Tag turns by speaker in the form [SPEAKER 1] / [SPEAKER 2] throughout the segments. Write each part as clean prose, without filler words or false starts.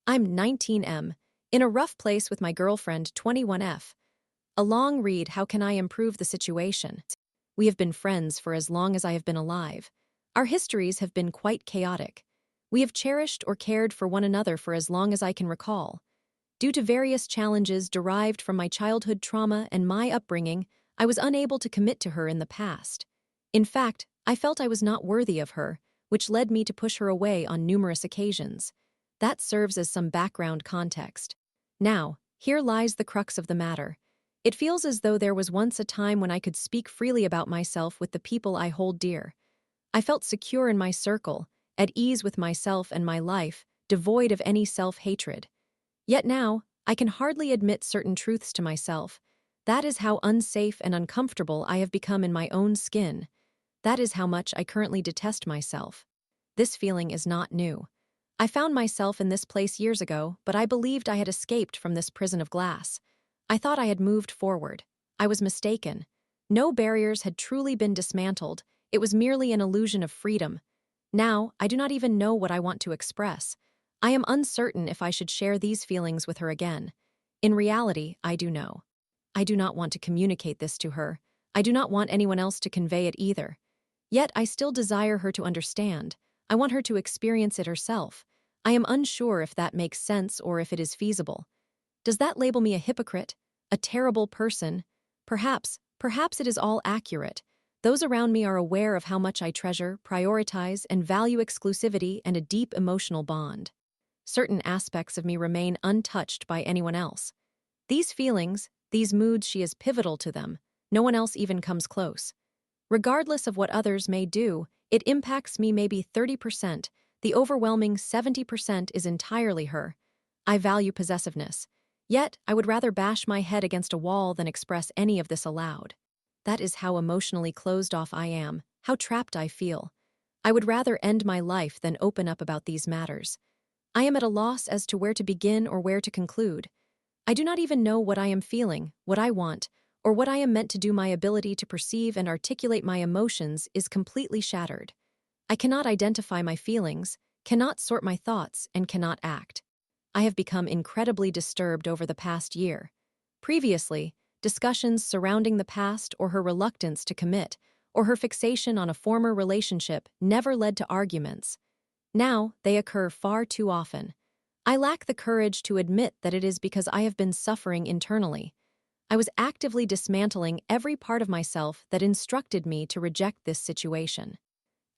[SPEAKER 1] I'm 19M, in a rough place with my girlfriend 21F. A long read, how can I improve the situation? We have been friends for as long as I have been alive. Our histories have been quite chaotic. We have cherished or cared for one another for as long as I can recall. Due to various challenges derived from my childhood trauma and my upbringing, I was unable to commit to her in the past. In fact, I felt I was not worthy of her, which led me to push her away on numerous occasions. That serves as some background context. Now, here lies the crux of the matter. It feels as though there was once a time when I could speak freely about myself with the people I hold dear. I felt secure in my circle, at ease with myself and my life, devoid of any self-hatred. Yet now, I can hardly admit certain truths to myself. That is how unsafe and uncomfortable I have become in my own skin. That is how much I currently detest myself. This feeling is not new. I found myself in this place years ago, but I believed I had escaped from this prison of glass. I thought I had moved forward. I was mistaken. No barriers had truly been dismantled. It was merely an illusion of freedom. Now, I do not even know what I want to express. I am uncertain if I should share these feelings with her again. In reality, I do know. I do not want to communicate this to her. I do not want anyone else to convey it either. Yet I still desire her to understand. I want her to experience it herself. I am unsure if that makes sense or if it is feasible. Does that label me a hypocrite? A terrible person? Perhaps it is all accurate. Those around me are aware of how much I treasure, prioritize, and value exclusivity and a deep emotional bond. Certain aspects of me remain untouched by anyone else. These feelings, these moods, she is pivotal to them. No one else even comes close. Regardless of what others may do, it impacts me maybe 30%. The overwhelming 70% is entirely her. I value possessiveness. Yet, I would rather bash my head against a wall than express any of this aloud. That is how emotionally closed off I am, how trapped I feel. I would rather end my life than open up about these matters. I am at a loss as to where to begin or where to conclude. I do not even know what I am feeling, what I want, or what I am meant to do. My ability to perceive and articulate my emotions is completely shattered. I cannot identify my feelings, cannot sort my thoughts, and cannot act. I have become incredibly disturbed over the past year. Previously, discussions surrounding the past or her reluctance to commit, or her fixation on a former relationship never led to arguments. Now, they occur far too often. I lack the courage to admit that it is because I have been suffering internally. I was actively dismantling every part of myself that instructed me to reject this situation.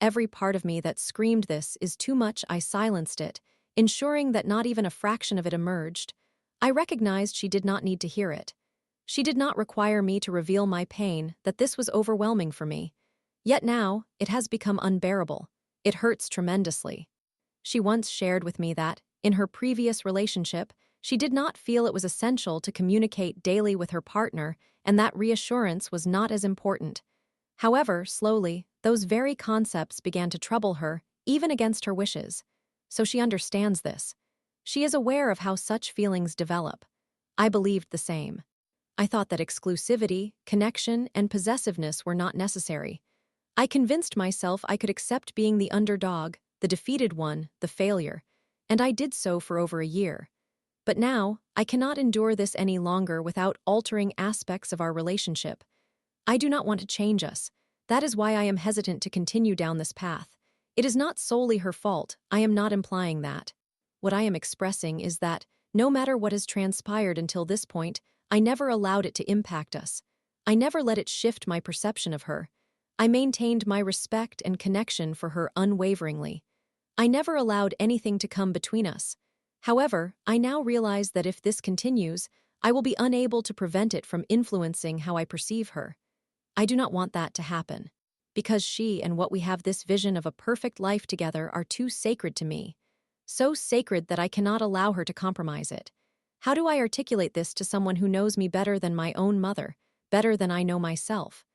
[SPEAKER 1] Every part of me that screamed this is too much. I silenced it, ensuring that not even a fraction of it emerged. I recognized she did not need to hear it. She did not require me to reveal my pain, that this was overwhelming for me. Yet now, it has become unbearable. It hurts tremendously. She once shared with me that, in her previous relationship, she did not feel it was essential to communicate daily with her partner, and that reassurance was not as important. However, slowly, those very concepts began to trouble her, even against her wishes. So she understands this. She is aware of how such feelings develop. I believed the same. I thought that exclusivity, connection, and possessiveness were not necessary. I convinced myself I could accept being the underdog, the defeated one, the failure, and I did so for over a year. But now, I cannot endure this any longer without altering aspects of our relationship. I do not want to change us. That is why I am hesitant to continue down this path. It is not solely her fault. I am not implying that. What I am expressing is that, no matter what has transpired until this point, I never allowed it to impact us. I never let it shift my perception of her. I maintained my respect and connection for her unwaveringly. I never allowed anything to come between us. However, I now realize that if this continues, I will be unable to prevent it from influencing how I perceive her. I do not want that to happen, because she and what we have, this vision of a perfect life together, are too sacred to me. So sacred that I cannot allow her to compromise it. How do I articulate this to someone who knows me better than my own mother, better than I know myself?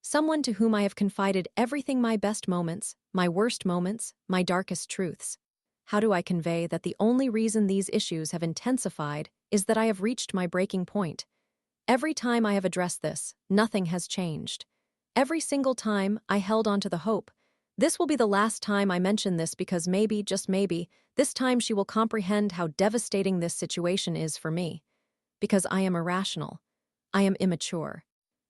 [SPEAKER 1] Someone to whom I have confided everything, my best moments, my worst moments, my darkest truths. How do I convey that the only reason these issues have intensified is that I have reached my breaking point? Every time I have addressed this, nothing has changed. Every single time I held on to the hope This will be the last time I mention this because maybe, just maybe, this time she will comprehend how devastating this situation is for me. Because I am irrational. I am immature.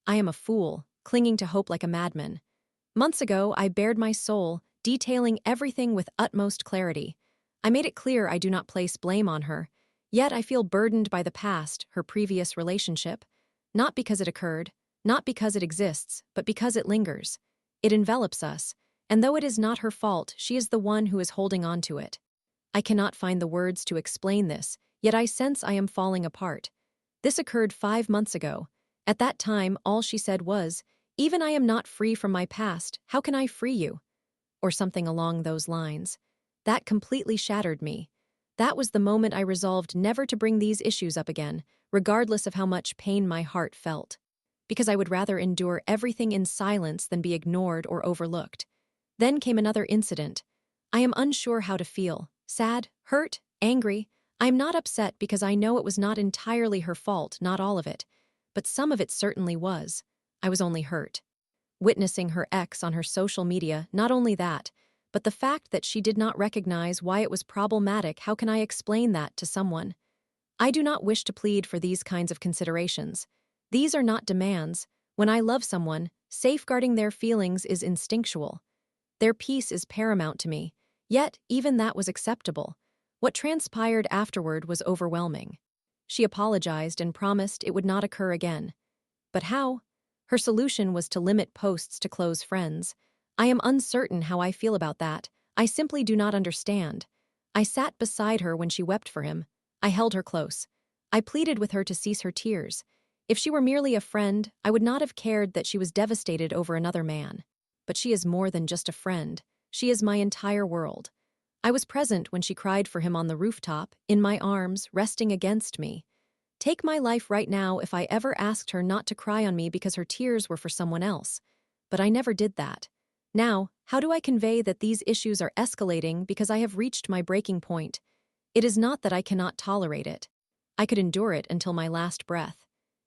[SPEAKER 1] I am a fool, clinging to hope like a madman. Months ago, I bared my soul, detailing everything with utmost clarity. I made it clear I do not place blame on her, yet I feel burdened by the past, her previous relationship. Not because it occurred, not because it exists, but because it lingers. It envelops us, and though it is not her fault, she is the one who is holding on to it. I cannot find the words to explain this, yet I sense I am falling apart. This occurred 5 months ago. At that time, all she said was, "Even I am not free from my past, how can I free you?" Or something along those lines. That completely shattered me. That was the moment I resolved never to bring these issues up again, regardless of how much pain my heart felt. Because I would rather endure everything in silence than be ignored or overlooked. Then came another incident. I am unsure how to feel. Sad, hurt, angry. I am not upset because I know it was not entirely her fault, not all of it. But some of it certainly was. I was only hurt. Witnessing her ex on her social media, not only that, but the fact that she did not recognize why it was problematic, how can I explain that to someone? I do not wish to plead for these kinds of considerations. These are not demands. When I love someone, safeguarding their feelings is instinctual. Their peace is paramount to me, yet even that was acceptable. What transpired afterward was overwhelming. She apologized and promised it would not occur again. But how? Her solution was to limit posts to close friends. I am uncertain how I feel about that. I simply do not understand. I sat beside her when she wept for him. I held her close. I pleaded with her to cease her tears. If she were merely a friend, I would not have cared that she was devastated over another man. But she is more than just a friend. She is my entire world. I was present when she cried for him on the rooftop, in my arms, resting against me. Take my life right now if I ever asked her not to cry on me because her tears were for someone else. But I never did that. Now, how do I convey that these issues are escalating because I have reached my breaking point? It is not that I cannot tolerate it. I could endure it until my last breath.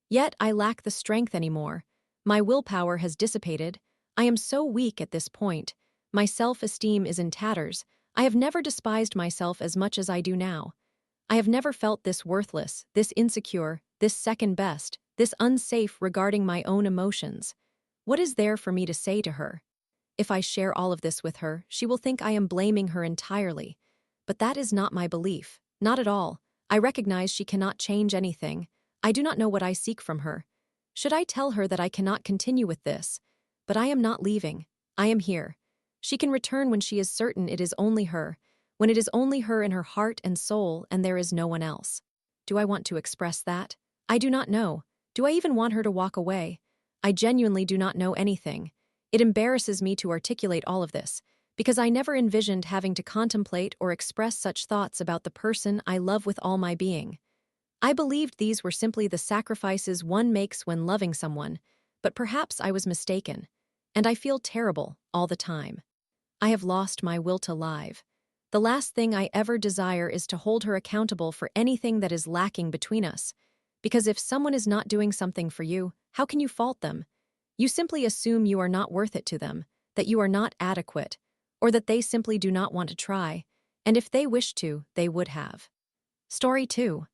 [SPEAKER 1] Yet I lack the strength anymore. My willpower has dissipated. I am so weak at this point. My self-esteem is in tatters. I have never despised myself as much as I do now. I have never felt this worthless, this insecure, this second best, this unsafe regarding my own emotions. What is there for me to say to her? If I share all of this with her, she will think I am blaming her entirely. But that is not my belief, not at all. I recognize she cannot change anything. I do not know what I seek from her. Should I tell her that I cannot continue with this? But I am not leaving. I am here. She can return when she is certain it is only her, when it is only her in her heart and soul and there is no one else. Do I want to express that? I do not know. Do I even want her to walk away? I genuinely do not know anything. It embarrasses me to articulate all of this, because I never envisioned having to contemplate or express such thoughts about the person I love with all my being. I believed these were simply the sacrifices one makes when loving someone, but perhaps I was mistaken, and I feel terrible all the time. I have lost my will to live. The last thing I ever desire is to hold her accountable for anything that is lacking between us, because if someone is not doing something for you, how can you fault them? You simply assume you are not worth it to them, that you are not adequate, or that they simply do not want to try, and if they wished to, they would have. Story 2.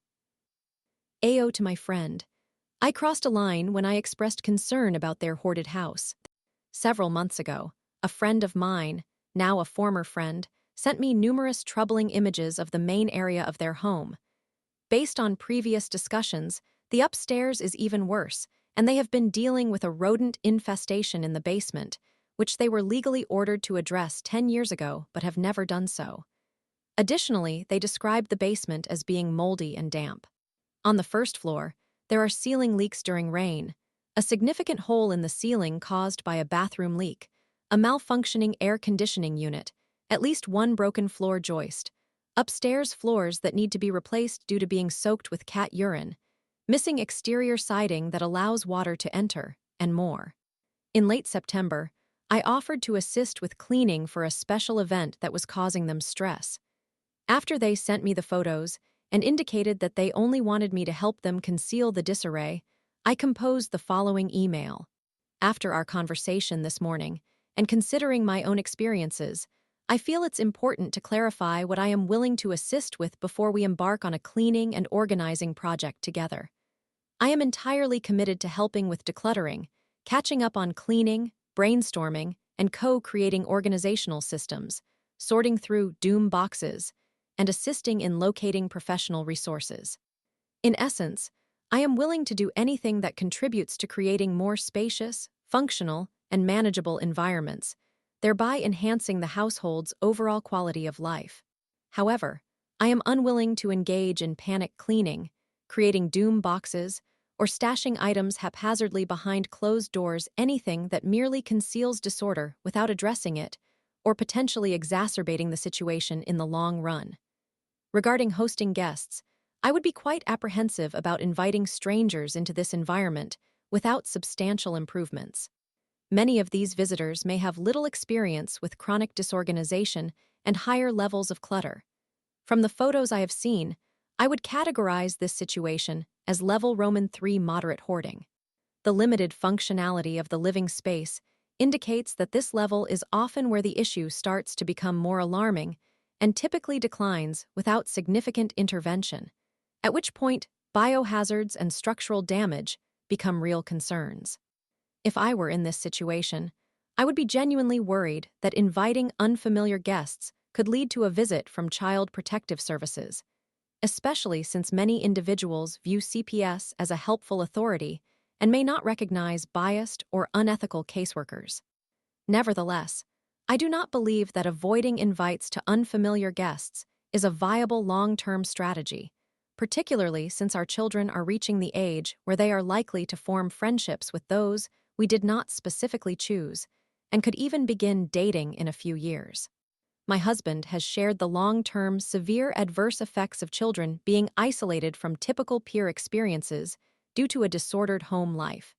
[SPEAKER 1] AO to my friend. I crossed a line when I expressed concern about their hoarded house. Several months ago, a friend of mine, now a former friend, sent me numerous troubling images of the main area of their home. Based on previous discussions, the upstairs is even worse, and they have been dealing with a rodent infestation in the basement, which they were legally ordered to address 10 years ago but have never done so. Additionally, they described the basement as being moldy and damp. On the first floor, there are ceiling leaks during rain, a significant hole in the ceiling caused by a bathroom leak, a malfunctioning air conditioning unit, at least one broken floor joist, upstairs floors that need to be replaced due to being soaked with cat urine, missing exterior siding that allows water to enter, and more. In late September, I offered to assist with cleaning for a special event that was causing them stress. After they sent me the photos and indicated that they only wanted me to help them conceal the disarray, I composed the following email. After our conversation this morning, and considering my own experiences, I feel it's important to clarify what I am willing to assist with before we embark on a cleaning and organizing project together. I am entirely committed to helping with decluttering, catching up on cleaning, brainstorming, and co-creating organizational systems, sorting through doom boxes, and assisting in locating professional resources. In essence, I am willing to do anything that contributes to creating more spacious, functional, and manageable environments, thereby enhancing the household's overall quality of life. However, I am unwilling to engage in panic cleaning, creating doom boxes, or stashing items haphazardly behind closed doors, anything that merely conceals disorder without addressing it, or potentially exacerbating the situation in the long run. Regarding hosting guests, I would be quite apprehensive about inviting strangers into this environment without substantial improvements. Many of these visitors may have little experience with chronic disorganization and higher levels of clutter. From the photos I have seen, I would categorize this situation as level Roman III moderate hoarding. The limited functionality of the living space indicates that this level is often where the issue starts to become more alarming and typically declines without significant intervention, at which point biohazards and structural damage become real concerns. If I were in this situation, I would be genuinely worried that inviting unfamiliar guests could lead to a visit from Child Protective Services, especially since many individuals view CPS as a helpful authority and may not recognize biased or unethical caseworkers. Nevertheless, I do not believe that avoiding invites to unfamiliar guests is a viable long-term strategy, particularly since our children are reaching the age where they are likely to form friendships with those we did not specifically choose and could even begin dating in a few years. My husband has shared the long-term severe adverse effects of children being isolated from typical peer experiences due to a disordered home life.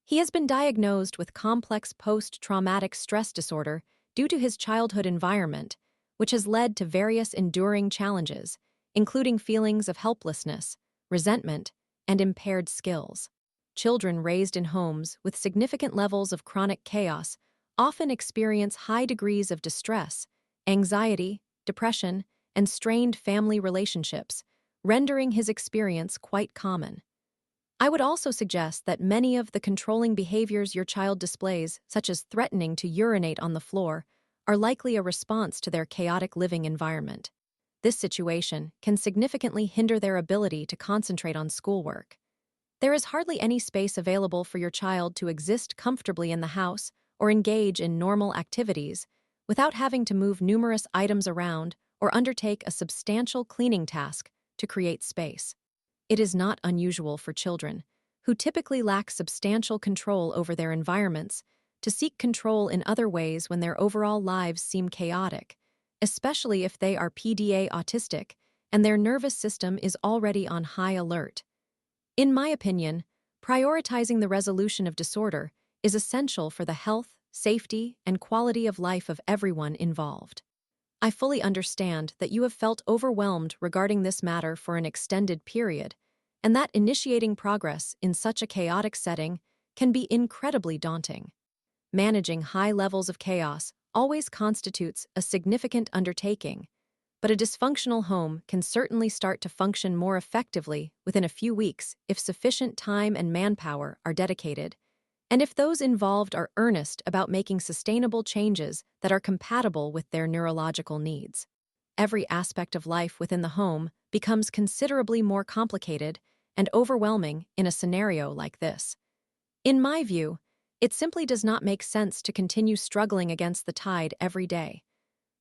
[SPEAKER 1] He has been diagnosed with complex post-traumatic stress disorder due to his childhood environment, which has led to various enduring challenges, including feelings of helplessness, resentment, and impaired skills. Children raised in homes with significant levels of chronic chaos often experience high degrees of distress, anxiety, depression, and strained family relationships, rendering his experience quite common. I would also suggest that many of the controlling behaviors your child displays, such as threatening to urinate on the floor, are likely a response to their chaotic living environment. This situation can significantly hinder their ability to concentrate on schoolwork. There is hardly any space available for your child to exist comfortably in the house or engage in normal activities without having to move numerous items around or undertake a substantial cleaning task to create space. It is not unusual for children, who typically lack substantial control over their environments, to seek control in other ways when their overall lives seem chaotic, especially if they are PDA autistic and their nervous system is already on high alert. In my opinion, prioritizing the resolution of disorder is essential for the health, safety, and quality of life of everyone involved. I fully understand that you have felt overwhelmed regarding this matter for an extended period, and that initiating progress in such a chaotic setting can be incredibly daunting. Managing high levels of chaos always constitutes a significant undertaking, but a dysfunctional home can certainly start to function more effectively within a few weeks if sufficient time and manpower are dedicated, and if those involved are earnest about making sustainable changes that are compatible with their neurological needs. Every aspect of life within the home becomes considerably more complicated and overwhelming in a scenario like this. In my view, it simply does not make sense to continue struggling against the tide every day.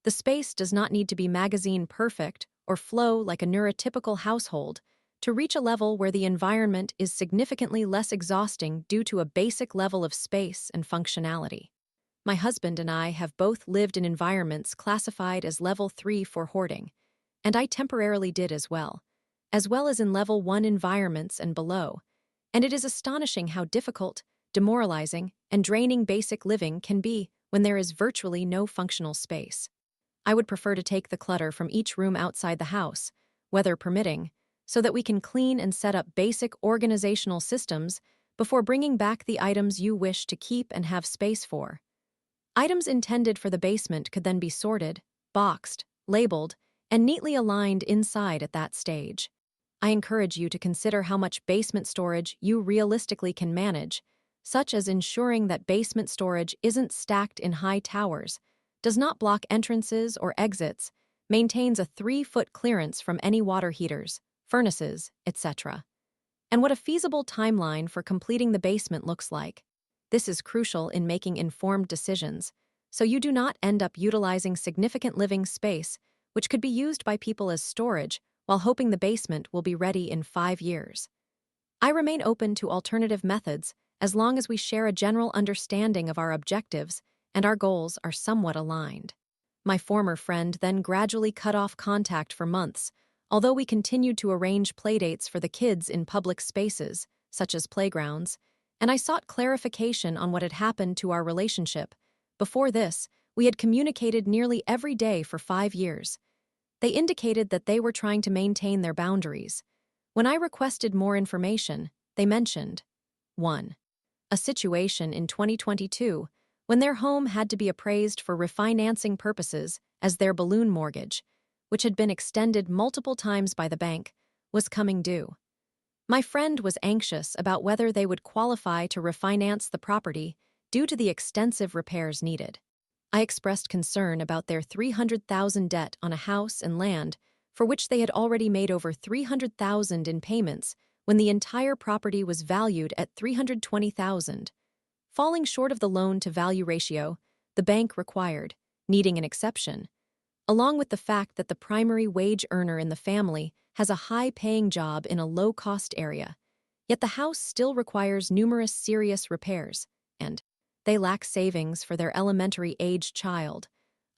[SPEAKER 1] The space does not need to be magazine perfect or flow like a neurotypical household to reach a level where the environment is significantly less exhausting due to a basic level of space and functionality. My husband and I have both lived in environments classified as level 3 for hoarding, and I temporarily did as well as in level 1 environments and below, and it is astonishing how difficult, demoralizing, and draining basic living can be when there is virtually no functional space. I would prefer to take the clutter from each room outside the house, weather permitting, so that we can clean and set up basic organizational systems before bringing back the items you wish to keep and have space for. Items intended for the basement could then be sorted, boxed, labeled, and neatly aligned inside at that stage. I encourage you to consider how much basement storage you realistically can manage, such as ensuring that basement storage isn't stacked in high towers, does not block entrances or exits, maintains a 3-foot clearance from any water heaters, furnaces, etc., and what a feasible timeline for completing the basement looks like. This is crucial in making informed decisions, so you do not end up utilizing significant living space, which could be used by people as storage, while hoping the basement will be ready in 5 years. I remain open to alternative methods as long as we share a general understanding of our objectives and our goals are somewhat aligned. My former friend then gradually cut off contact for months, although we continued to arrange playdates for the kids in public spaces, such as playgrounds, and I sought clarification on what had happened to our relationship. Before this, we had communicated nearly every day for 5 years. They indicated that they were trying to maintain their boundaries. When I requested more information, they mentioned 1. A situation in 2022 when their home had to be appraised for refinancing purposes as their balloon mortgage, which had been extended multiple times by the bank, was coming due. My friend was anxious about whether they would qualify to refinance the property due to the extensive repairs needed. I expressed concern about their $300,000 debt on a house and land for which they had already made over $300,000 in payments when the entire property was valued at $320,000. Falling short of the loan-to-value ratio, the bank required, needing an exception, along with the fact that the primary wage earner in the family has a high-paying job in a low-cost area, yet the house still requires numerous serious repairs, and they lack savings for their elementary-aged child.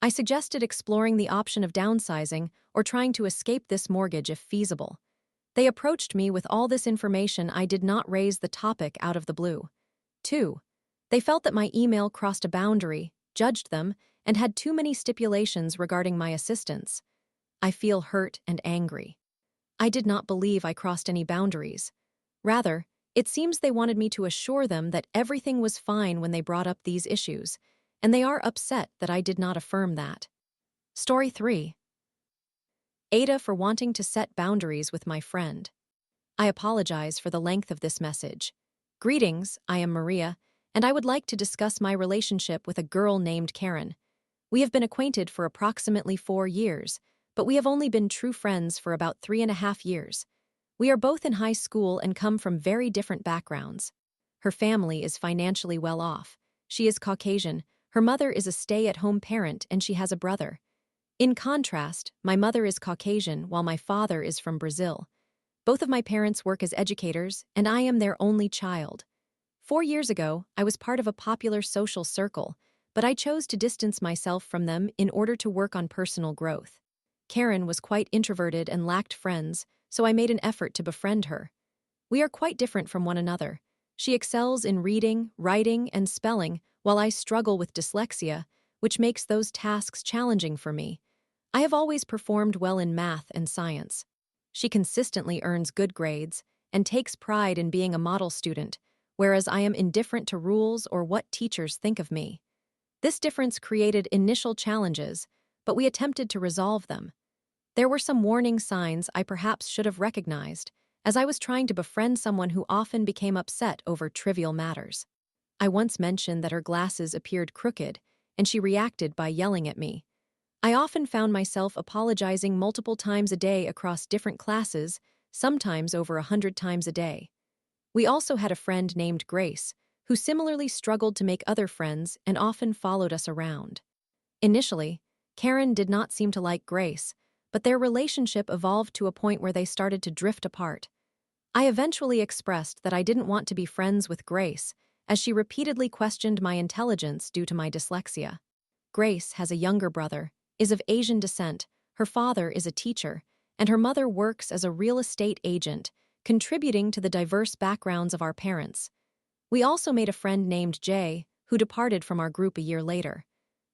[SPEAKER 1] I suggested exploring the option of downsizing or trying to escape this mortgage if feasible. They approached me with all this information. I did not raise the topic out of the blue. 2. They felt that my email crossed a boundary, judged them, and had too many stipulations regarding my assistance. I feel hurt and angry. I did not believe I crossed any boundaries. Rather, it seems they wanted me to assure them that everything was fine when they brought up these issues, and they are upset that I did not affirm that. Story 3. Aita for wanting to set boundaries with my friend. I apologize for the length of this message. Greetings, I am Maria, and I would like to discuss my relationship with a girl named Karen. We have been acquainted for approximately 4 years, but we have only been true friends for about 3.5 years. We are both in high school and come from very different backgrounds. Her family is financially well off. She is Caucasian, her mother is a stay-at-home parent, and she has a brother. In contrast, my mother is Caucasian while my father is from Brazil. Both of my parents work as educators, and I am their only child. 4 years ago, I was part of a popular social circle, but I chose to distance myself from them in order to work on personal growth. Karen was quite introverted and lacked friends, so I made an effort to befriend her. We are quite different from one another. She excels in reading, writing, and spelling, while I struggle with dyslexia, which makes those tasks challenging for me. I have always performed well in math and science. She consistently earns good grades and takes pride in being a model student, whereas I am indifferent to rules or what teachers think of me. This difference created initial challenges, but we attempted to resolve them. There were some warning signs I perhaps should have recognized, as I was trying to befriend someone who often became upset over trivial matters. I once mentioned that her glasses appeared crooked, and she reacted by yelling at me. I often found myself apologizing multiple times a day across different classes, sometimes over 100 times a day. We also had a friend named Grace, who similarly struggled to make other friends and often followed us around. Initially, Karen did not seem to like Grace, but their relationship evolved to a point where they started to drift apart. I eventually expressed that I didn't want to be friends with Grace, as she repeatedly questioned my intelligence due to my dyslexia. Grace has a younger brother, is of Asian descent, her father is a teacher, and her mother works as a real estate agent, contributing to the diverse backgrounds of our parents. We also made a friend named Jay, who departed from our group a year later.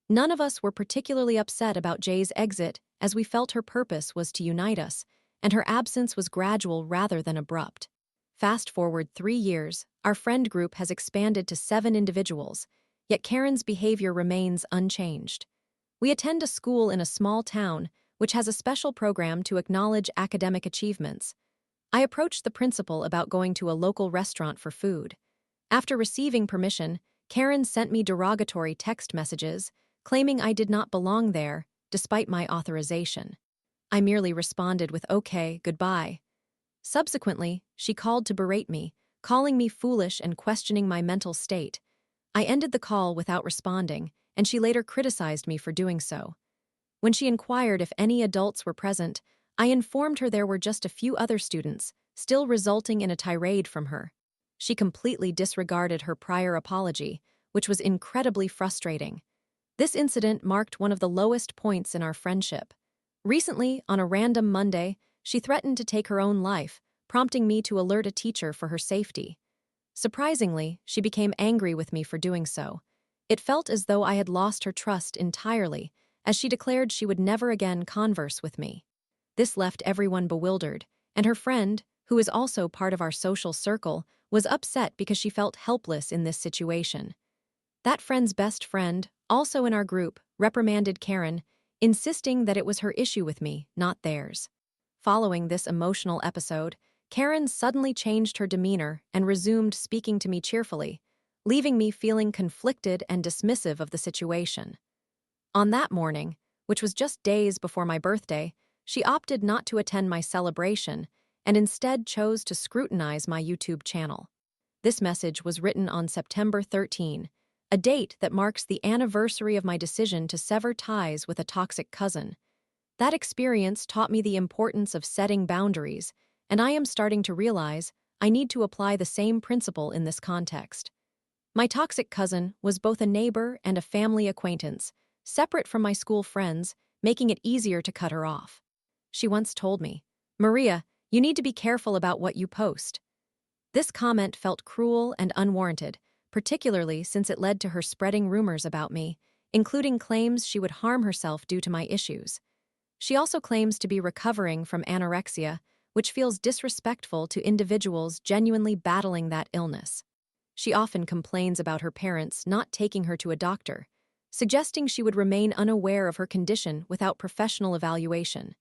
[SPEAKER 1] None of us were particularly upset about Jay's exit, as we felt her purpose was to unite us, and her absence was gradual rather than abrupt. Fast forward 3 years, our friend group has expanded to 7 individuals, yet Karen's behavior remains unchanged. We attend a school in a small town, which has a special program to acknowledge academic achievements. I approached the principal about going to a local restaurant for food. After receiving permission, Karen sent me derogatory text messages, claiming I did not belong there, despite my authorization. I merely responded with okay, goodbye. Subsequently, she called to berate me, calling me foolish and questioning my mental state. I ended the call without responding, and she later criticized me for doing so. When she inquired if any adults were present, I informed her there were just a few other students, still resulting in a tirade from her. She completely disregarded her prior apology, which was incredibly frustrating. This incident marked one of the lowest points in our friendship. Recently, on a random Monday, she threatened to take her own life, prompting me to alert a teacher for her safety. Surprisingly, she became angry with me for doing so. It felt as though I had lost her trust entirely, as she declared she would never again converse with me. This left everyone bewildered, and her friend, who is also part of our social circle, was upset because she felt helpless in this situation. That friend's best friend, also in our group, reprimanded Karen, insisting that it was her issue with me, not theirs. Following this emotional episode, Karen suddenly changed her demeanor and resumed speaking to me cheerfully, leaving me feeling conflicted and dismissive of the situation. On that morning, which was just days before my birthday, she opted not to attend my celebration and instead chose to scrutinize my YouTube channel. This message was written on September 13, a date that marks the anniversary of my decision to sever ties with a toxic cousin. That experience taught me the importance of setting boundaries, and I am starting to realize I need to apply the same principle in this context. My toxic cousin was both a neighbor and a family acquaintance, separate from my school friends, making it easier to cut her off. She once told me, "Maria, you need to be careful about what you post." This comment felt cruel and unwarranted, particularly since it led to her spreading rumors about me, including claims she would harm herself due to my issues. She also claims to be recovering from anorexia, which feels disrespectful to individuals genuinely battling that illness. She often complains about her parents not taking her to a doctor, suggesting she would remain unaware of her condition without professional evaluation.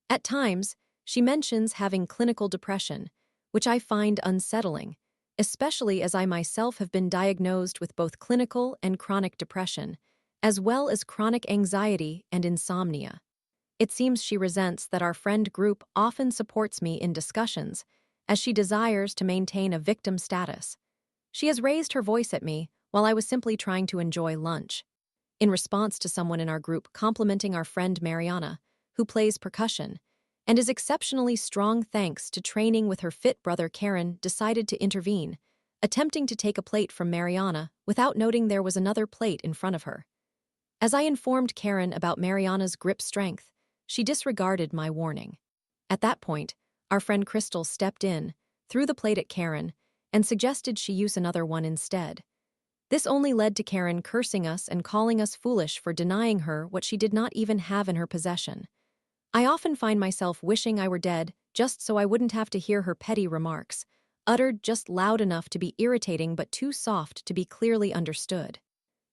[SPEAKER 1] At times, she mentions having clinical depression, which I find unsettling, especially as I myself have been diagnosed with both clinical and chronic depression, as well as chronic anxiety and insomnia. It seems she resents that our friend group often supports me in discussions, as she desires to maintain a victim status. She has raised her voice at me while I was simply trying to enjoy lunch. In response to someone in our group complimenting our friend Mariana, who plays percussion, and is exceptionally strong thanks to training with her fit brother Karen, decided to intervene, attempting to take a plate from Mariana without noting there was another plate in front of her. As I informed Karen about Mariana's grip strength, she disregarded my warning. At that point, our friend Crystal stepped in, threw the plate at Karen, and suggested she use another one instead. This only led to Karen cursing us and calling us foolish for denying her what she did not even have in her possession. I often find myself wishing I were dead just so I wouldn't have to hear her petty remarks, uttered just loud enough to be irritating but too soft to be clearly understood.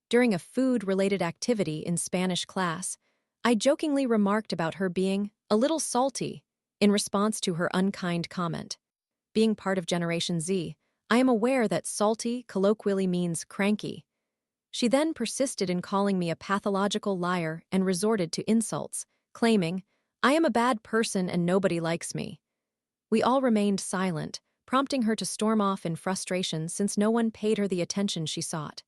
[SPEAKER 1] During a food-related activity in Spanish class, I jokingly remarked about her being a little salty in response to her unkind comment. Being part of Generation Z, I am aware that salty colloquially means cranky. She then persisted in calling me a pathological liar and resorted to insults, claiming, "I am a bad person and nobody likes me." We all remained silent, prompting her to storm off in frustration since no one paid her the attention she sought.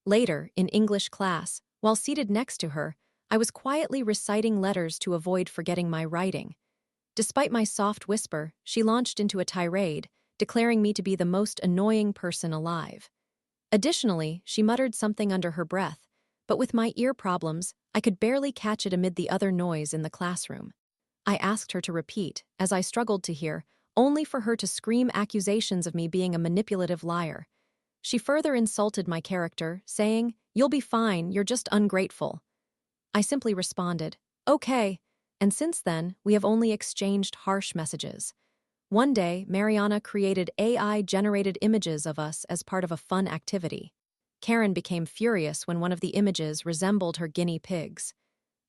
[SPEAKER 1] Later, in English class, while seated next to her, I was quietly reciting letters to avoid forgetting my writing. Despite my soft whisper, she launched into a tirade, declaring me to be the most annoying person alive. Additionally, she muttered something under her breath, but with my ear problems, I could barely catch it amid the other noise in the classroom. I asked her to repeat, as I struggled to hear, only for her to scream accusations of me being a manipulative liar. She further insulted my character, saying, "You'll be fine, you're just ungrateful." I simply responded, "Okay," and since then, we have only exchanged harsh messages. One day, Mariana created AI-generated images of us as part of a fun activity. Karen became furious when one of the images resembled her guinea pigs.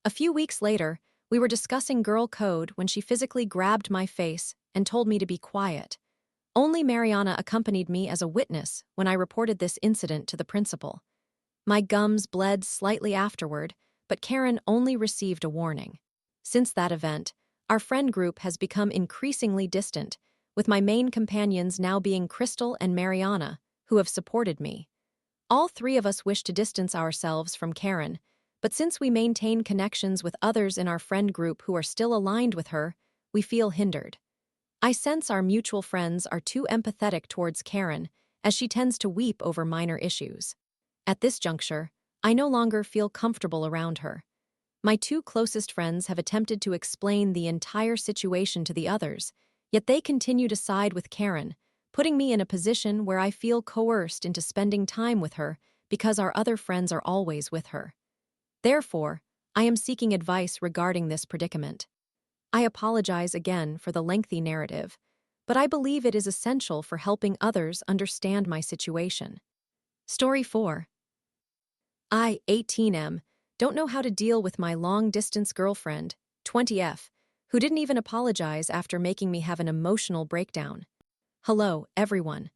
[SPEAKER 1] A few weeks later, we were discussing girl code when she physically grabbed my face and told me to be quiet. Only Mariana accompanied me as a witness when I reported this incident to the principal. My gums bled slightly afterward, but Karen only received a warning. Since that event, our friend group has become increasingly distant, with my main companions now being Crystal and Mariana, who have supported me. All three of us wish to distance ourselves from Karen, but since we maintain connections with others in our friend group who are still aligned with her, we feel hindered. I sense our mutual friends are too empathetic towards Karen, as she tends to weep over minor issues. At this juncture, I no longer feel comfortable around her. My two closest friends have attempted to explain the entire situation to the others, yet they continue to side with Karen, putting me in a position where I feel coerced into spending time with her because our other friends are always with her. Therefore, I am seeking advice regarding this predicament. I apologize again for the lengthy narrative, but I believe it is essential for helping others understand my situation. Story 4. I, 18M, don't know how to deal with my long-distance girlfriend, 20F, who didn't even apologize after making me have an emotional breakdown. Hello, everyone.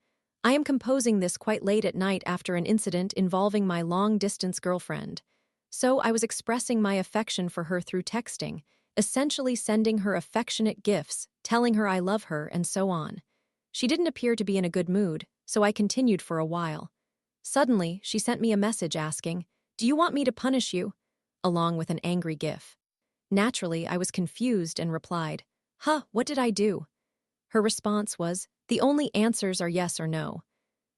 [SPEAKER 1] I am composing this quite late at night after an incident involving my long-distance girlfriend. So I was expressing my affection for her through texting, essentially sending her affectionate gifts, telling her I love her, and so on. She didn't appear to be in a good mood, so I continued for a while. Suddenly, she sent me a message asking, "Do you want me to punish you?" along with an angry gif. Naturally, I was confused and replied, "Huh, what did I do?" Her response was, "The only answers are yes or no."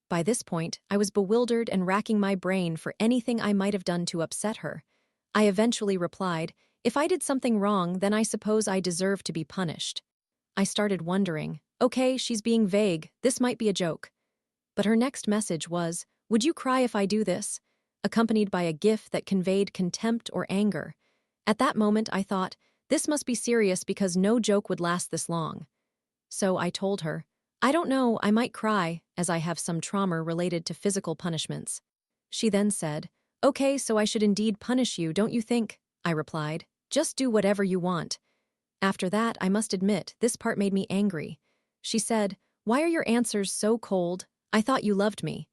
[SPEAKER 1] By this point, I was bewildered and racking my brain for anything I might have done to upset her. I eventually replied, "If I did something wrong, then I suppose I deserve to be punished." I started wondering, okay, she's being vague, this might be a joke. But her next message was, "Would you cry if I do this?" accompanied by a gif that conveyed contempt or anger. At that moment, I thought, this must be serious because no joke would last this long. So I told her, "I don't know, I might cry, as I have some trauma related to physical punishments." She then said, "Okay, so I should indeed punish you, don't you think?" I replied, "Just do whatever you want." After that, I must admit, this part made me angry. She said, "Why are your answers so cold? I thought you loved me."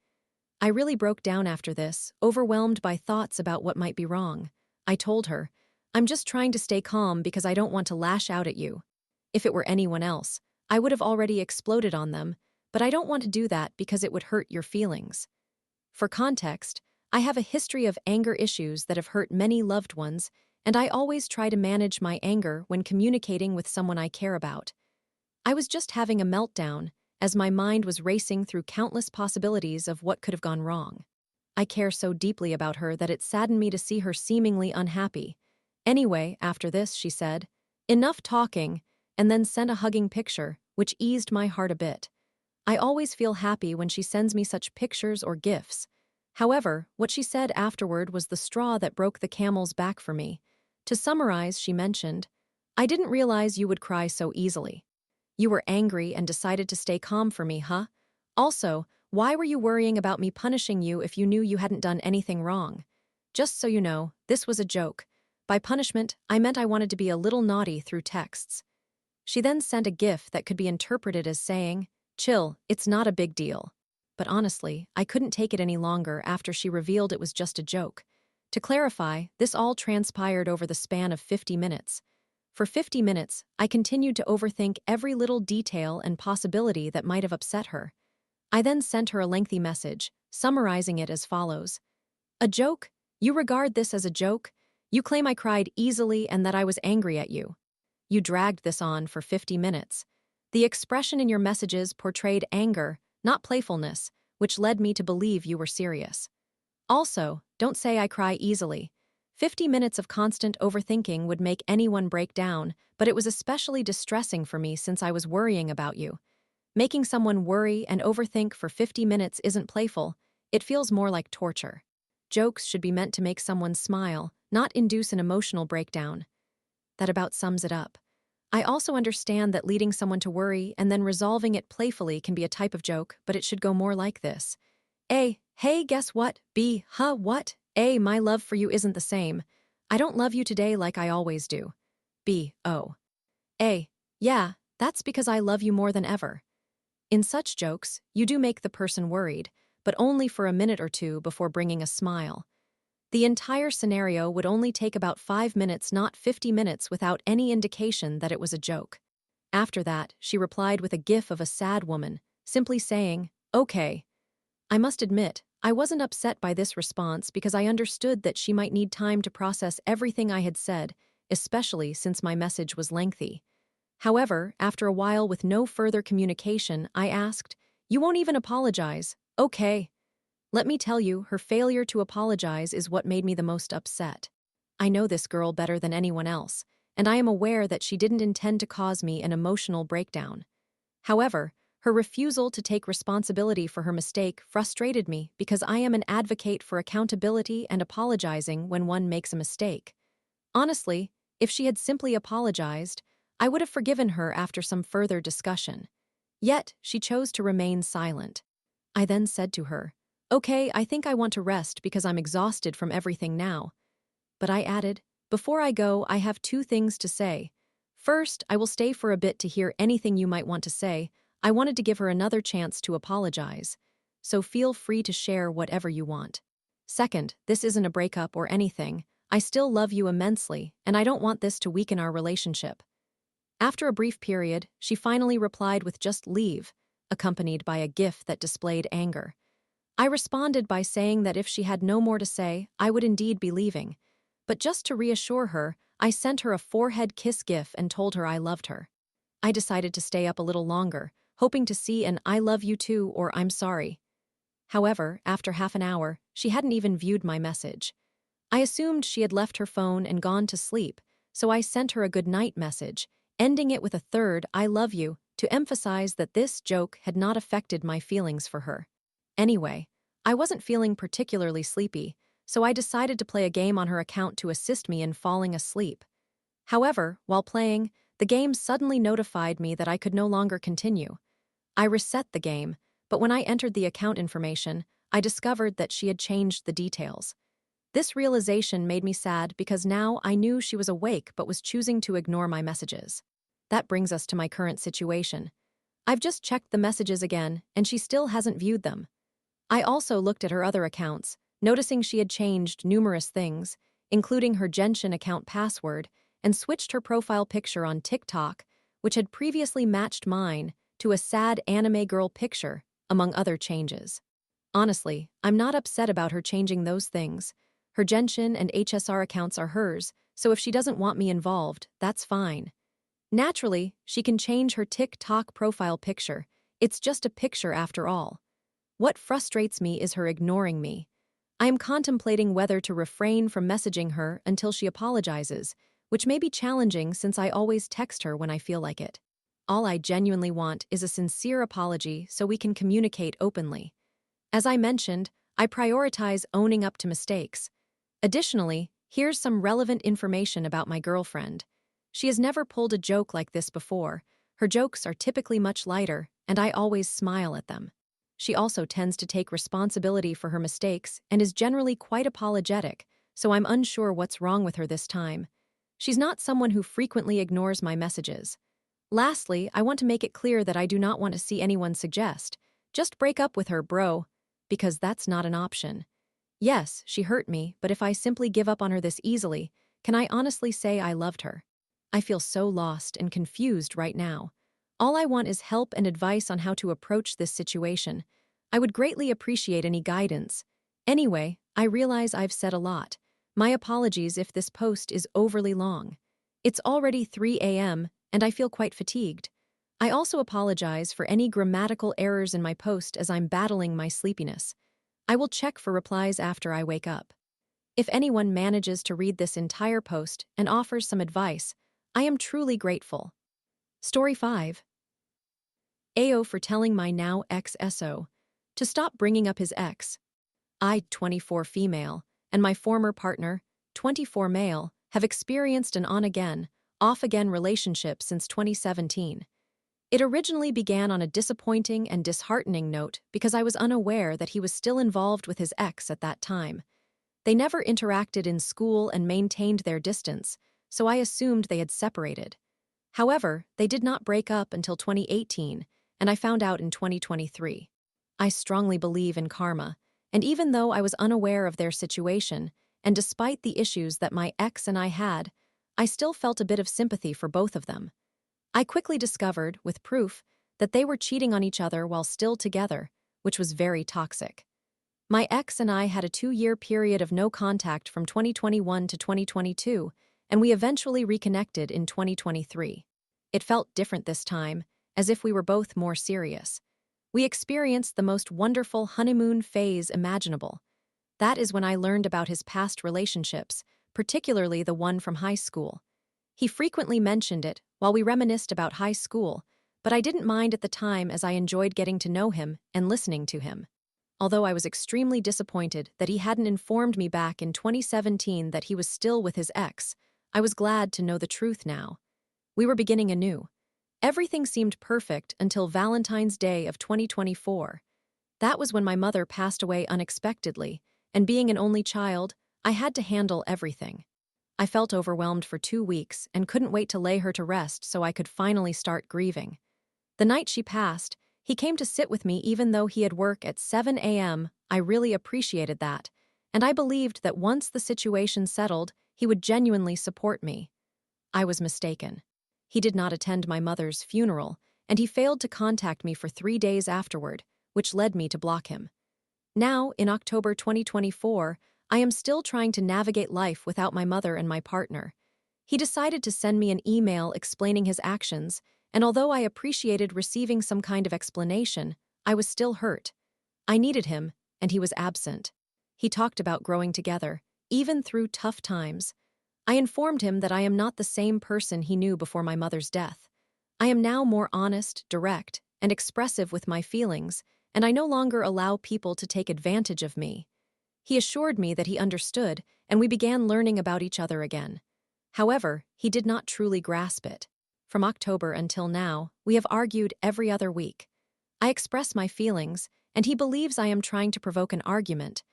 [SPEAKER 1] I really broke down after this, overwhelmed by thoughts about what might be wrong. I told her, "I'm just trying to stay calm because I don't want to lash out at you. If it were anyone else, I would have already exploded on them, but I don't want to do that because it would hurt your feelings." For context, I have a history of anger issues that have hurt many loved ones, and I always try to manage my anger when communicating with someone I care about. I was just having a meltdown, as my mind was racing through countless possibilities of what could have gone wrong. I care so deeply about her that it saddened me to see her seemingly unhappy. Anyway, after this, she said, "Enough talking," and then sent a hugging picture, which eased my heart a bit. I always feel happy when she sends me such pictures or gifs. However, what she said afterward was the straw that broke the camel's back for me. To summarize, she mentioned, "I didn't realize you would cry so easily. You were angry and decided to stay calm for me, huh? Also, why were you worrying about me punishing you if you knew you hadn't done anything wrong? Just so you know, this was a joke. By punishment, I meant I wanted to be a little naughty through texts." She then sent a gif that could be interpreted as saying, "Chill, it's not a big deal." But honestly, I couldn't take it any longer after she revealed it was just a joke. To clarify, this all transpired over the span of 50 minutes. For 50 minutes, I continued to overthink every little detail and possibility that might have upset her. I then sent her a lengthy message, summarizing it as follows. "A joke? You regard this as a joke? You claim I cried easily and that I was angry at you. You dragged this on for 50 minutes. The expression in your messages portrayed anger, not playfulness, which led me to believe you were serious. Also, don't say I cry easily. 50 minutes of constant overthinking would make anyone break down, but it was especially distressing for me since I was worrying about you. Making someone worry and overthink for 50 minutes isn't playful, it feels more like torture. Jokes should be meant to make someone smile, not induce an emotional breakdown." That about sums it up. I also understand that leading someone to worry and then resolving it playfully can be a type of joke, but it should go more like this. A. Hey, guess what? B, huh, what? A, my love for you isn't the same. I don't love you today like I always do. B, oh. A, yeah, that's because I love you more than ever. In such jokes, you do make the person worried, but only for a minute or two before bringing a smile. The entire scenario would only take about 5 minutes, not 50 minutes, without any indication that it was a joke. After that, she replied with a gif of a sad woman, simply saying, okay. I must admit, I wasn't upset by this response because I understood that she might need time to process everything I had said, especially since my message was lengthy. However, after a while with no further communication, I asked, "You won't even apologize? Okay." Let me tell you, her failure to apologize is what made me the most upset. I know this girl better than anyone else, and I am aware that she didn't intend to cause me an emotional breakdown. However, her refusal to take responsibility for her mistake frustrated me because I am an advocate for accountability and apologizing when one makes a mistake. Honestly, if she had simply apologized, I would have forgiven her after some further discussion. Yet, she chose to remain silent. I then said to her, "Okay, I think I want to rest because I'm exhausted from everything now." But I added, "Before I go, I have 2 things to say. First, I will stay for a bit to hear anything you might want to say. I wanted to give her another chance to apologize. So feel free to share whatever you want. Second, this isn't a breakup or anything. I still love you immensely, and I don't want this to weaken our relationship." After a brief period, she finally replied with just leave, accompanied by a gif that displayed anger. I responded by saying that if she had no more to say, I would indeed be leaving. But just to reassure her, I sent her a forehead kiss gif and told her I loved her. I decided to stay up a little longer, hoping to see an "I love you too" or "I'm sorry." However, after half an hour, she hadn't even viewed my message. I assumed she had left her phone and gone to sleep, so I sent her a good night message, ending it with a third "I love you" to emphasize that this joke had not affected my feelings for her. Anyway, I wasn't feeling particularly sleepy, so I decided to play a game on her account to assist me in falling asleep. However, while playing, the game suddenly notified me that I could no longer continue. I reset the game, but when I entered the account information, I discovered that she had changed the details. This realization made me sad because now I knew she was awake but was choosing to ignore my messages. That brings us to my current situation. I've just checked the messages again, and she still hasn't viewed them. I also looked at her other accounts, noticing she had changed numerous things, including her Genshin account password, and switched her profile picture on TikTok, which had previously matched mine, to a sad anime girl picture, among other changes. Honestly, I'm not upset about her changing those things. Her Genshin and HSR accounts are hers, so if she doesn't want me involved, that's fine. Naturally, she can change her TikTok profile picture. It's just a picture after all. What frustrates me is her ignoring me. I am contemplating whether to refrain from messaging her until she apologizes, which may be challenging since I always text her when I feel like it. All I genuinely want is a sincere apology so we can communicate openly. As I mentioned, I prioritize owning up to mistakes. Additionally, here's some relevant information about my girlfriend. She has never pulled a joke like this before. Her jokes are typically much lighter, and I always smile at them. She also tends to take responsibility for her mistakes and is generally quite apologetic, so I'm unsure what's wrong with her this time. She's not someone who frequently ignores my messages. Lastly, I want to make it clear that I do not want to see anyone suggest, "Just break up with her, bro," because that's not an option. Yes, she hurt me, but if I simply give up on her this easily, can I honestly say I loved her? I feel so lost and confused right now. All I want is help and advice on how to approach this situation. I would greatly appreciate any guidance. Anyway, I realize I've said a lot. My apologies if this post is overly long. It's already 3 a.m., and I feel quite fatigued. I also apologize for any grammatical errors in my post as I'm battling my sleepiness. I will check for replies after I wake up. If anyone manages to read this entire post and offers some advice, I am truly grateful. Story 5. AO for telling my now ex-SO to stop bringing up his ex. I, 24 female, and my former partner, 24 male, have experienced an on-again, off-again relationship since 2017. It originally began on a disappointing and disheartening note because I was unaware that he was still involved with his ex at that time. They never interacted in school and maintained their distance, so I assumed they had separated. However, they did not break up until 2018, and I found out in 2023. I strongly believe in karma, and even though I was unaware of their situation, and despite the issues that my ex and I had, I still felt a bit of sympathy for both of them. I quickly discovered, with proof, that they were cheating on each other while still together, which was very toxic. My ex and I had a 2-year period of no contact from 2021 to 2022, and we eventually reconnected in 2023. It felt different this time, as if we were both more serious. We experienced the most wonderful honeymoon phase imaginable. That is when I learned about his past relationships, particularly the one from high school. He frequently mentioned it while we reminisced about high school, but I didn't mind at the time as I enjoyed getting to know him and listening to him. Although I was extremely disappointed that he hadn't informed me back in 2017 that he was still with his ex, I was glad to know the truth now. We were beginning anew. Everything seemed perfect until Valentine's Day of 2024. That was when my mother passed away unexpectedly, and being an only child, I had to handle everything. I felt overwhelmed for 2 weeks and couldn't wait to lay her to rest so I could finally start grieving. The night she passed, he came to sit with me even though he had work at 7 a.m. I really appreciated that, and I believed that once the situation settled, he would genuinely support me. I was mistaken. He did not attend my mother's funeral, and he failed to contact me for 3 days afterward, which led me to block him. Now, in October 2024, I am still trying to navigate life without my mother and my partner. He decided to send me an email explaining his actions, and although I appreciated receiving some kind of explanation, I was still hurt. I needed him, and he was absent. He talked about growing together, even through tough times. I informed him that I am not the same person he knew before my mother's death. I am now more honest, direct, and expressive with my feelings, and I no longer allow people to take advantage of me. He assured me that he understood, and we began learning about each other again. However, he did not truly grasp it. From October until now, we have argued every other week. I express my feelings, and he believes I am trying to provoke an argument.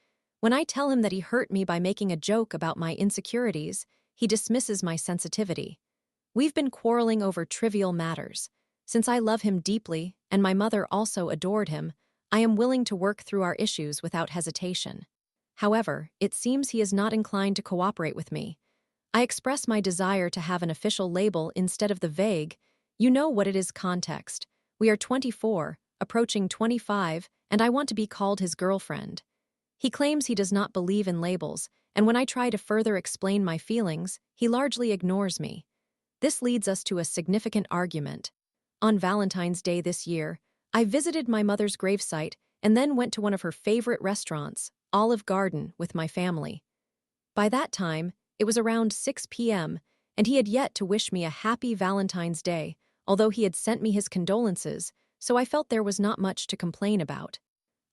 [SPEAKER 1] When I tell him that he hurt me by making a joke about my insecurities, he dismisses my sensitivity. We've been quarreling over trivial matters. Since I love him deeply, and my mother also adored him, I am willing to work through our issues without hesitation. However, it seems he is not inclined to cooperate with me. I express my desire to have an official label instead of the vague, "You know what it is" context. We are 24, approaching 25, and I want to be called his girlfriend. He claims he does not believe in labels, and when I try to further explain my feelings, he largely ignores me. This leads us to a significant argument. On Valentine's Day this year, I visited my mother's gravesite and then went to one of her favorite restaurants, Olive Garden, with my family. By that time, it was around 6 p.m., and he had yet to wish me a happy Valentine's Day, although he had sent me his condolences, so I felt there was not much to complain about.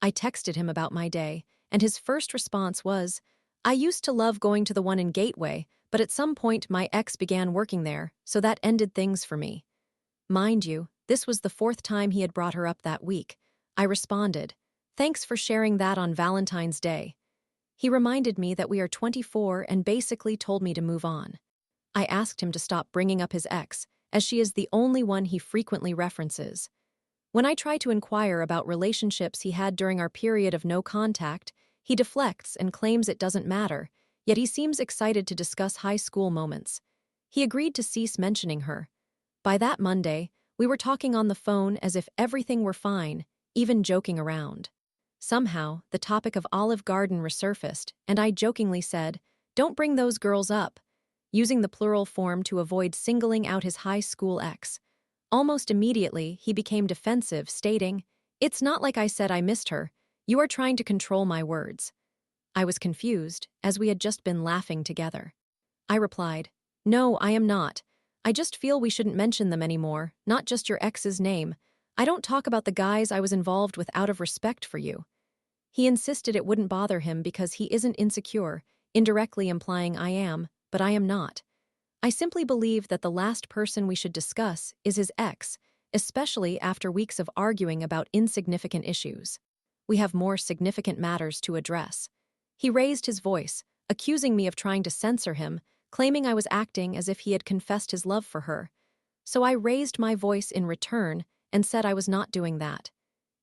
[SPEAKER 1] I texted him about my day, and his first response was, "I used to love going to the one in Gateway, but at some point my ex began working there, so that ended things for me." Mind you, this was the 4th time he had brought her up that week. I responded, "Thanks for sharing that on Valentine's Day." He reminded me that we are 24 and basically told me to move on. I asked him to stop bringing up his ex, as she is the only one he frequently references. When I try to inquire about relationships he had during our period of no contact, he deflects and claims it doesn't matter, yet he seems excited to discuss high school moments. He agreed to cease mentioning her. By that Monday, we were talking on the phone as if everything were fine, even joking around. Somehow, the topic of Olive Garden resurfaced, and I jokingly said, "Don't bring those girls up," using the plural form to avoid singling out his high school ex. Almost immediately, he became defensive, stating, "It's not like I said I missed her. You are trying to control my words." I was confused, as we had just been laughing together. I replied, "No, I am not. I just feel we shouldn't mention them anymore, not just your ex's name. I don't talk about the guys I was involved with out of respect for you." He insisted it wouldn't bother him because he isn't insecure, indirectly implying I am, but I am not. I simply believe that the last person we should discuss is his ex, especially after weeks of arguing about insignificant issues. We have more significant matters to address. He raised his voice, accusing me of trying to censor him, claiming I was acting as if he had confessed his love for her. So I raised my voice in return and said I was not doing that.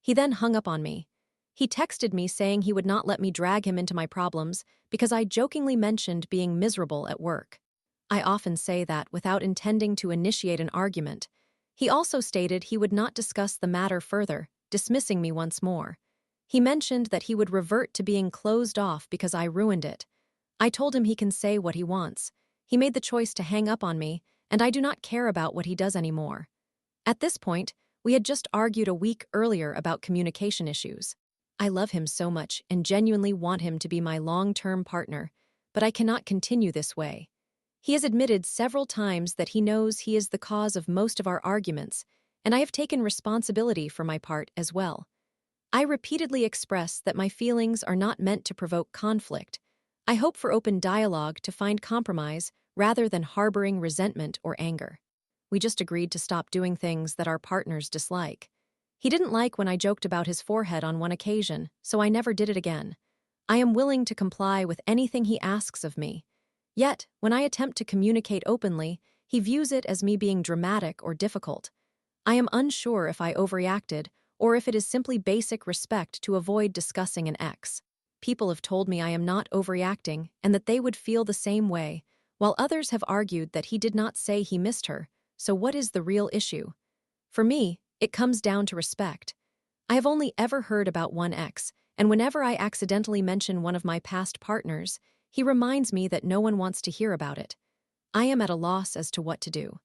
[SPEAKER 1] He then hung up on me. He texted me saying he would not let me drag him into my problems because I jokingly mentioned being miserable at work. I often say that without intending to initiate an argument. He also stated he would not discuss the matter further, dismissing me once more. He mentioned that he would revert to being closed off because I ruined it. I told him he can say what he wants. He made the choice to hang up on me, and I do not care about what he does anymore. At this point, we had just argued a week earlier about communication issues. I love him so much and genuinely want him to be my long-term partner, but I cannot continue this way. He has admitted several times that he knows he is the cause of most of our arguments, and I have taken responsibility for my part as well. I repeatedly express that my feelings are not meant to provoke conflict. I hope for open dialogue to find compromise rather than harboring resentment or anger. We just agreed to stop doing things that our partners dislike. He didn't like when I joked about his forehead on one occasion, so I never did it again. I am willing to comply with anything he asks of me. Yet, when I attempt to communicate openly, he views it as me being dramatic or difficult. I am unsure if I overreacted or if it is simply basic respect to avoid discussing an ex. People have told me I am not overreacting and that they would feel the same way, while others have argued that he did not say he missed her, so what is the real issue? For me, it comes down to respect. I have only ever heard about one ex, and whenever I accidentally mention one of my past partners, he reminds me that no one wants to hear about it. I am at a loss as to what to do.